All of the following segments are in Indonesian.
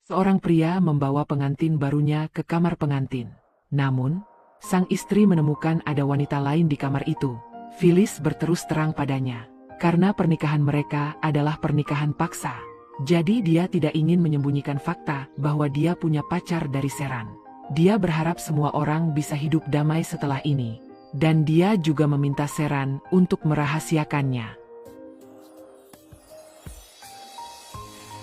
Seorang pria membawa pengantin barunya ke kamar pengantin. Namun, sang istri menemukan ada wanita lain di kamar itu. Phyllis berterus terang padanya, karena pernikahan mereka adalah pernikahan paksa. Jadi dia tidak ingin menyembunyikan fakta bahwa dia punya pacar dari Sheeran. Dia berharap semua orang bisa hidup damai setelah ini. Dan dia juga meminta Sheeran untuk merahasiakannya.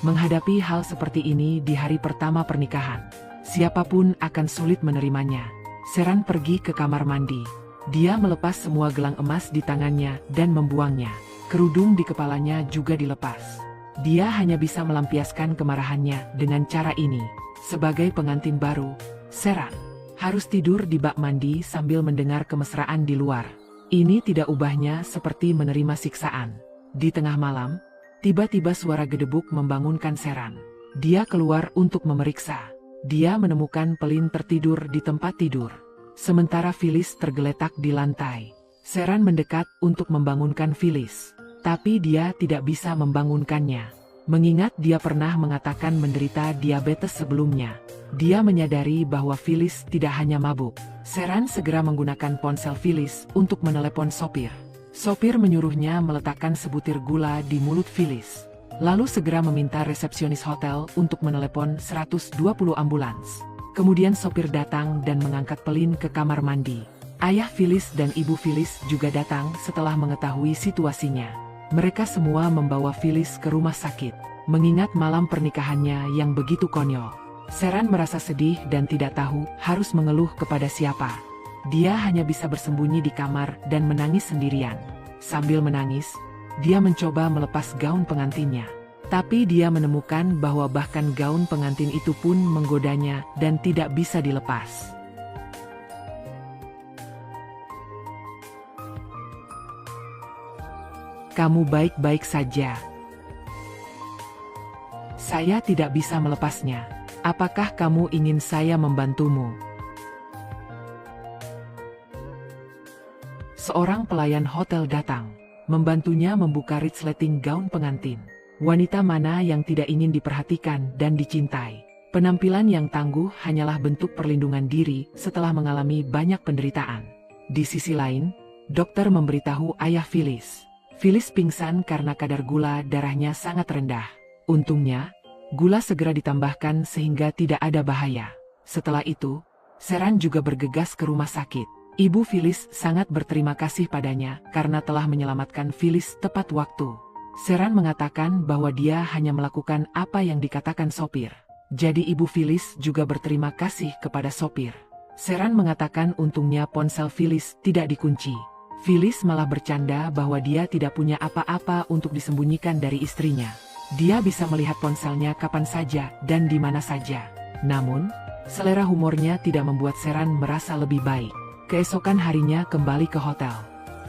Menghadapi hal seperti ini di hari pertama pernikahan, siapapun akan sulit menerimanya. Sheeran pergi ke kamar mandi. Dia melepas semua gelang emas di tangannya dan membuangnya. Kerudung di kepalanya juga dilepas. Dia hanya bisa melampiaskan kemarahannya dengan cara ini. Sebagai pengantin baru, Sheeran harus tidur di bak mandi sambil mendengar kemesraan di luar. Ini tidak ubahnya seperti menerima siksaan. Di tengah malam, tiba-tiba suara gedebuk membangunkan Sheeran. Dia keluar untuk memeriksa. Dia menemukan Pelin tertidur di tempat tidur. Sementara Phyllis tergeletak di lantai. Sheeran mendekat untuk membangunkan Phyllis. Tapi dia tidak bisa membangunkannya. Mengingat dia pernah mengatakan menderita diabetes sebelumnya. Dia menyadari bahwa Phyllis tidak hanya mabuk. Sheeran segera menggunakan ponsel Phyllis untuk menelepon sopir. Sopir menyuruhnya meletakkan sebutir gula di mulut Phyllis. Lalu segera meminta resepsionis hotel untuk menelepon 120 ambulans. Kemudian sopir datang dan mengangkat Pelin ke kamar mandi. Ayah Phyllis dan ibu Phyllis juga datang setelah mengetahui situasinya. Mereka semua membawa Phyllis ke rumah sakit. Mengingat malam pernikahannya yang begitu konyol, Sheeran merasa sedih dan tidak tahu harus mengeluh kepada siapa. Dia hanya bisa bersembunyi di kamar dan menangis sendirian. Sambil menangis, dia mencoba melepas gaun pengantinnya. Tapi dia menemukan bahwa bahkan gaun pengantin itu pun menggodanya dan tidak bisa dilepas. Kamu baik-baik saja. Saya tidak bisa melepasnya. Apakah kamu ingin saya membantumu? Seorang pelayan hotel datang, membantunya membuka resleting gaun pengantin. Wanita mana yang tidak ingin diperhatikan dan dicintai? Penampilan yang tangguh hanyalah bentuk perlindungan diri setelah mengalami banyak penderitaan. Di sisi lain, dokter memberitahu ayah Phyllis. Phyllis pingsan karena kadar gula darahnya sangat rendah. Untungnya, gula segera ditambahkan sehingga tidak ada bahaya. Setelah itu, Sheeran juga bergegas ke rumah sakit. Ibu Phyllis sangat berterima kasih padanya karena telah menyelamatkan Phyllis tepat waktu. Sheeran mengatakan bahwa dia hanya melakukan apa yang dikatakan sopir. Jadi ibu Phyllis juga berterima kasih kepada sopir. Sheeran mengatakan untungnya ponsel Phyllis tidak dikunci. Phyllis malah bercanda bahwa dia tidak punya apa-apa untuk disembunyikan dari istrinya. Dia bisa melihat ponselnya kapan saja dan di mana saja. Namun, selera humornya tidak membuat Sheeran merasa lebih baik. Keesokan harinya kembali ke hotel.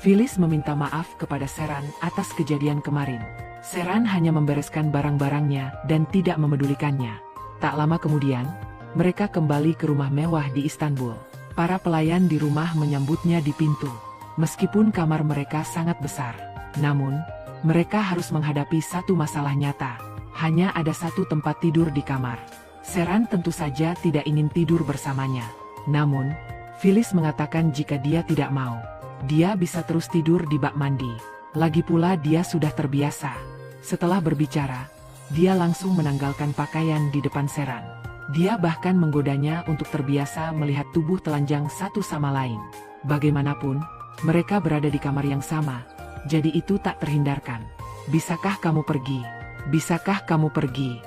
Phyllis meminta maaf kepada Sheeran atas kejadian kemarin. Sheeran hanya membereskan barang-barangnya dan tidak memedulikannya. Tak lama kemudian, mereka kembali ke rumah mewah di Istanbul. Para pelayan di rumah menyambutnya di pintu. Meskipun kamar mereka sangat besar, namun mereka harus menghadapi satu masalah nyata. Hanya ada satu tempat tidur di kamar. Sheeran tentu saja tidak ingin tidur bersamanya. Namun, Phyllis mengatakan jika dia tidak mau, dia bisa terus tidur di bak mandi. Lagi pula dia sudah terbiasa. Setelah berbicara, dia langsung menanggalkan pakaian di depan Sheeran. Dia bahkan menggodanya untuk terbiasa melihat tubuh telanjang satu sama lain. Bagaimanapun, mereka berada di kamar yang sama, jadi itu tak terhindarkan. Bisakah kamu pergi? Bisakah kamu pergi?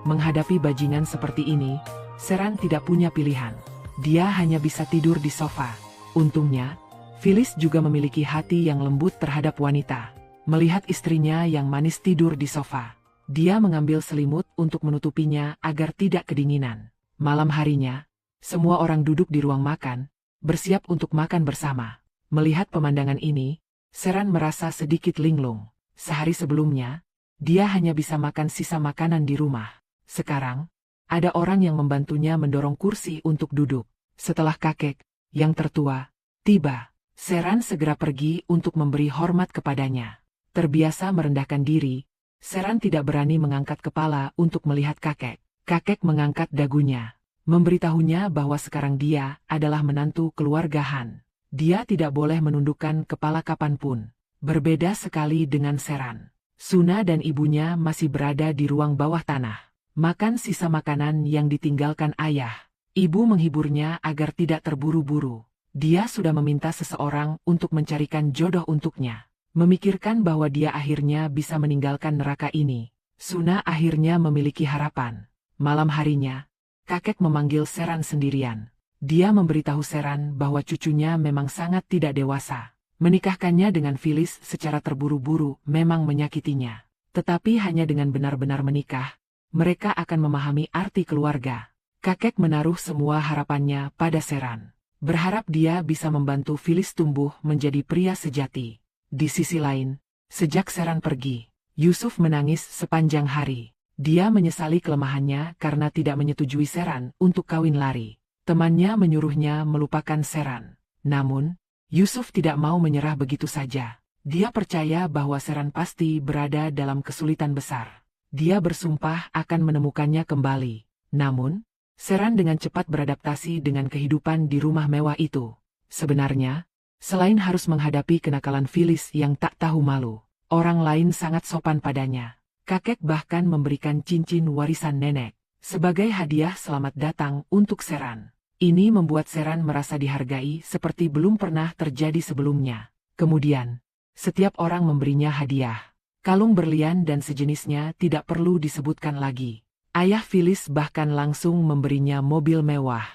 Menghadapi bajingan seperti ini, Sheeran tidak punya pilihan. Dia hanya bisa tidur di sofa. Untungnya, Phyllis juga memiliki hati yang lembut terhadap wanita. Melihat istrinya yang manis tidur di sofa, dia mengambil selimut untuk menutupinya agar tidak kedinginan. Malam harinya, semua orang duduk di ruang makan, bersiap untuk makan bersama. Melihat pemandangan ini, Sheeran merasa sedikit linglung. Sehari sebelumnya, dia hanya bisa makan sisa makanan di rumah. Sekarang, ada orang yang membantunya mendorong kursi untuk duduk. Setelah kakek, yang tertua, tiba, Sheeran segera pergi untuk memberi hormat kepadanya. Terbiasa merendahkan diri, Seran tidak berani mengangkat kepala untuk melihat kakek. Kakek mengangkat dagunya, memberitahunya bahwa sekarang dia adalah menantu keluarga Han. Dia tidak boleh menundukkan kepala kapanpun. Berbeda sekali dengan Seran. Suna dan ibunya masih berada di ruang bawah tanah. Makan sisa makanan yang ditinggalkan ayah. Ibu menghiburnya agar tidak terburu-buru. Dia sudah meminta seseorang untuk mencarikan jodoh untuknya. Memikirkan bahwa dia akhirnya bisa meninggalkan neraka ini. Suna akhirnya memiliki harapan. Malam harinya, kakek memanggil Seran sendirian. Dia memberitahu Seran bahwa cucunya memang sangat tidak dewasa. Menikahkannya dengan Phyllis secara terburu-buru memang menyakitinya. Tetapi hanya dengan benar-benar menikah, mereka akan memahami arti keluarga. Kakek menaruh semua harapannya pada Seran. Berharap dia bisa membantu Phyllis tumbuh menjadi pria sejati. Di sisi lain, sejak Seran pergi, Yusuf menangis sepanjang hari. Dia menyesali kelemahannya karena tidak menyetujui Seran untuk kawin lari. Temannya menyuruhnya melupakan Seran. Namun, Yusuf tidak mau menyerah begitu saja. Dia percaya bahwa Seran pasti berada dalam kesulitan besar. Dia bersumpah akan menemukannya kembali. Namun, Seran dengan cepat beradaptasi dengan kehidupan di rumah mewah itu. Sebenarnya, selain harus menghadapi kenakalan Phyllis yang tak tahu malu, orang lain sangat sopan padanya. Kakek bahkan memberikan cincin warisan nenek sebagai hadiah selamat datang untuk Seran. Ini membuat Seran merasa dihargai seperti belum pernah terjadi sebelumnya. Kemudian, setiap orang memberinya hadiah. Kalung berlian dan sejenisnya tidak perlu disebutkan lagi. Ayah Phyllis bahkan langsung memberinya mobil mewah.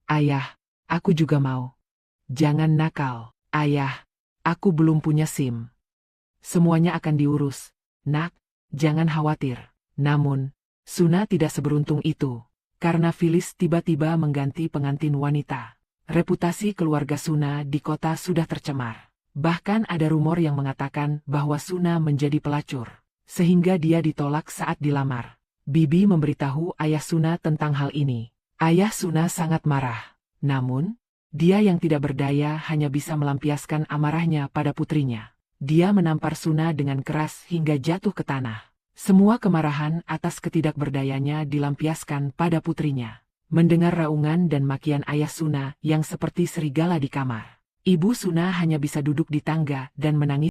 Ayah, aku juga mau. Jangan nakal, ayah. Aku belum punya SIM. Semuanya akan diurus. Nak, jangan khawatir. Namun, Suna tidak seberuntung itu. Karena Phyllis tiba-tiba mengganti pengantin wanita. Reputasi keluarga Suna di kota sudah tercemar. Bahkan ada rumor yang mengatakan bahwa Suna menjadi pelacur. Sehingga dia ditolak saat dilamar. Bibi memberitahu ayah Suna tentang hal ini. Ayah Suna sangat marah. Namun, dia yang tidak berdaya hanya bisa melampiaskan amarahnya pada putrinya. Dia menampar Suna dengan keras hingga jatuh ke tanah. Semua kemarahan atas ketidakberdayanya dilampiaskan pada putrinya. Mendengar raungan dan makian ayah Suna yang seperti serigala di kamar, ibu Suna hanya bisa duduk di tangga dan menangis.